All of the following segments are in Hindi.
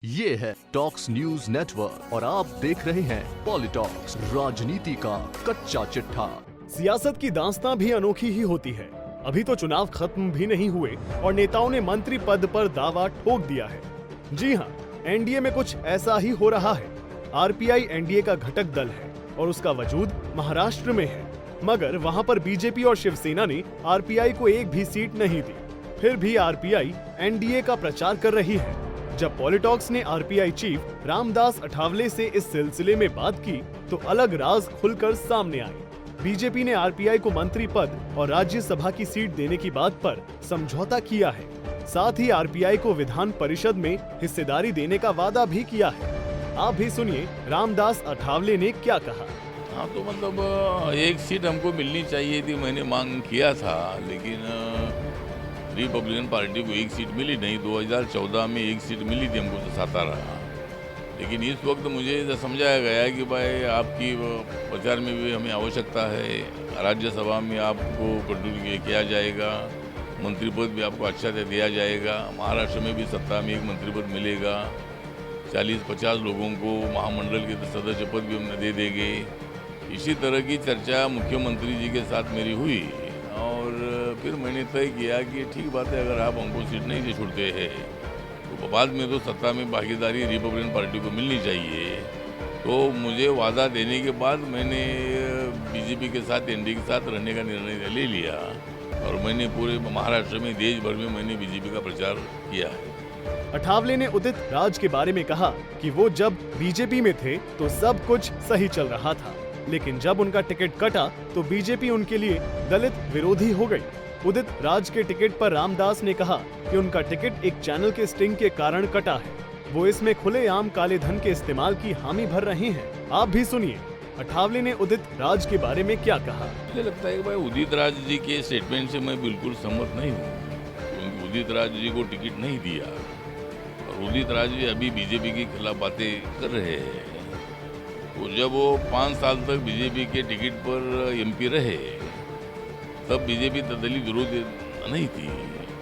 ये है टॉक्स न्यूज नेटवर्क और आप देख रहे हैं पॉलिटॉक्स, राजनीति का कच्चा चिट्ठा। सियासत की दास्तां भी अनोखी ही होती है। अभी तो चुनाव खत्म भी नहीं हुए और नेताओं ने मंत्री पद पर दावा ठोक दिया है। जी हां, एनडीए में कुछ ऐसा ही हो रहा है। आरपीआई एनडीए का घटक दल है और उसका वजूद महाराष्ट्र में है, मगर वहां पर बीजेपी और शिवसेना ने आरपीआई को एक भी सीट नहीं दी। फिर भी आरपीआई एनडीए का प्रचार कर रही है। जब पॉलिटॉक्स ने आरपीआई चीफ रामदास अठावले से इस सिलसिले में बात की तो अलग राज खुलकर सामने आए। बीजेपी ने आरपीआई को मंत्री पद और राज्यसभा की सीट देने की बात पर समझौता किया है। साथ ही आरपीआई को विधान परिषद में हिस्सेदारी देने का वादा भी किया है। आप भी सुनिए रामदास अठावले ने क्या कहा। हाँ, तो मतलब एक सीट हमको मिलनी चाहिए थी, मैंने मांग किया था, लेकिन रिपब्लिकन पार्टी को एक सीट मिली नहीं। 2014 में एक सीट मिली थी हमको, तो सातारा। लेकिन इस वक्त मुझे समझाया गया है कि भाई आपकी प्रचार में भी हमें आवश्यकता है, राज्यसभा में आपको कंटिन्यू किया जाएगा, मंत्री पद भी आपको अच्छा से दिया जाएगा, महाराष्ट्र में भी सत्ता में एक मंत्री पद मिलेगा, 40-50 लोगों को महामंडल के सदस्य पद भी हमने दे देंगे। इसी तरह की चर्चा मुख्यमंत्री जी के साथ मेरी हुई और फिर मैंने तय किया कि ठीक बात है, अगर आप हमको सीट नहीं दे छूटते हैं तो बाद में तो सत्ता में भागीदारी रिपब्लिकन पार्टी को मिलनी चाहिए। तो मुझे वादा देने के बाद मैंने बीजेपी के साथ, एनडीए के साथ रहने का निर्णय ले लिया और मैंने पूरे महाराष्ट्र में, देश भर में मैंने बीजेपी का प्रचार किया है। अठावले ने उदित राज के बारे में कहा कि वो जब बीजेपी में थे तो सब कुछ सही चल रहा था, लेकिन जब उनका टिकट कटा तो बीजेपी उनके लिए दलित विरोधी हो गई। उदित राज के टिकट पर रामदास ने कहा कि उनका टिकट एक चैनल के स्टिंग के कारण कटा है। वो इसमें खुलेआम काले धन के इस्तेमाल की हामी भर रहे हैं। आप भी सुनिए अठावले ने उदित राज के बारे में क्या कहा। मुझे लगता है कि भाई उदित राज जी के स्टेटमेंट से मैं बिल्कुल सहमत नहीं हूँ, क्योंकि उदित राज जी को टिकट नहीं दिया और उदित राज जी अभी बीजेपी के खिलाफ बातें कर रहे हैं। तो जब वो 5 साल तक बीजेपी के टिकट पर एमपी रहे तब बीजेपी दलित विरोधी नहीं थी,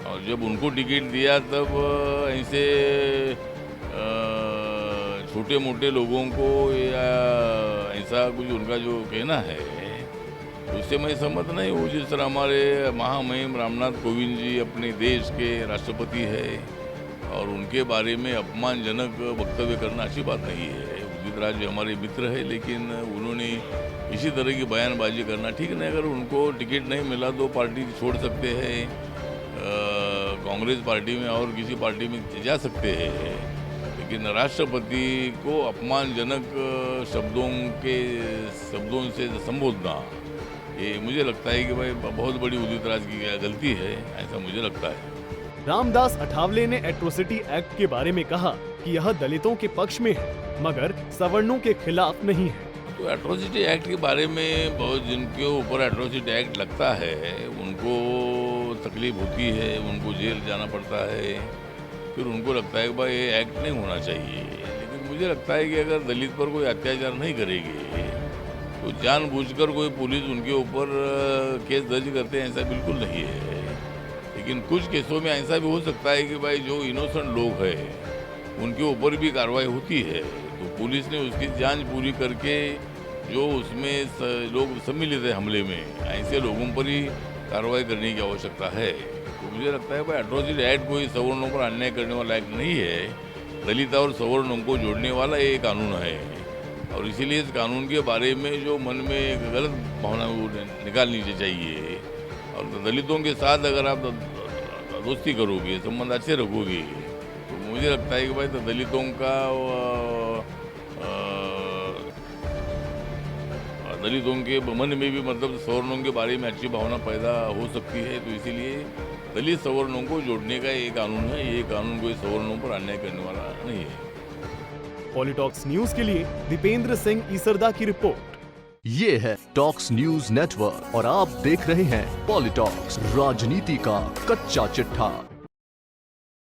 और जब उनको टिकट दिया तब ऐसे छोटे मोटे लोगों को या ऐसा कुछ उनका जो कहना है उससे मैं सहमत नहीं हूँ। जिस तरह हमारे महामहिम रामनाथ कोविंद जी अपने देश के राष्ट्रपति है और उनके बारे में अपमानजनक वक्तव्य करना अच्छी बात नहीं है। उदित राज जी हमारे मित्र है, लेकिन उन्होंने इसी तरह की बयानबाजी करना ठीक नहीं। अगर उनको टिकट नहीं मिला तो पार्टी छोड़ सकते हैं, कांग्रेस पार्टी में और किसी पार्टी में जा सकते हैं, लेकिन राष्ट्रपति को अपमानजनक शब्दों से संबोधना, ये मुझे लगता है कि भाई बहुत बड़ी उदित राज की गलती है, ऐसा मुझे लगता है। रामदास अठावले ने एट्रोसिटी एक्ट के बारे में कहा कि यह दलितों के पक्ष में है मगर सवर्णों के खिलाफ नहीं है। तो एट्रोसिटी एक्ट के बारे में बहुत जिनके ऊपर एट्रोसिटी एक्ट लगता है उनको तकलीफ होती है, उनको जेल जाना पड़ता है, फिर उनको लगता है कि भाई ये एक्ट नहीं होना चाहिए। लेकिन मुझे लगता है कि अगर दलित पर कोई अत्याचार नहीं करेगी तो जानबूझकर कोई पुलिस उनके ऊपर केस दर्ज करते हैं, ऐसा बिल्कुल नहीं है। लेकिन कुछ केसों में ऐसा भी हो सकता है कि भाई जो इनोसेंट लोग हैं उनके ऊपर भी कार्रवाई होती है, तो पुलिस ने उसकी जांच पूरी करके जो उसमें लोग सम्मिलित है हमले में, ऐसे लोगों पर ही कार्रवाई करने की आवश्यकता है। तो मुझे लगता है भाई एट्रोसिटी एक्ट कोई सवर्णों पर अन्याय करने वाला एक्ट नहीं है, दलित और सवर्णों को जोड़ने वाला ये कानून है। और इसीलिए इस कानून के बारे में जो मन में गलत भावना निकालनी चाहिए, और दलितों के साथ अगर आप दोस्ती करोगे, संबंध अच्छे रखोगे, तो मुझे लगता है कि भाई तो दलितों का दलितों के मन में भी मतलब सवर्णों के बारे में अच्छी भावना पैदा हो सकती है। तो इसीलिए दलित सवर्णों को जोड़ने का ये कानून है, ये कानून कोई सवर्णों पर अन्याय करने वाला नहीं है। पॉलिटॉक्स न्यूज के लिए दीपेंद्र सिंह ईसरदा की रिपोर्ट। ये है टॉक्स न्यूज नेटवर्क और आप देख रहे हैं पॉलिटॉक्स, राजनीति का कच्चा चिट्ठा।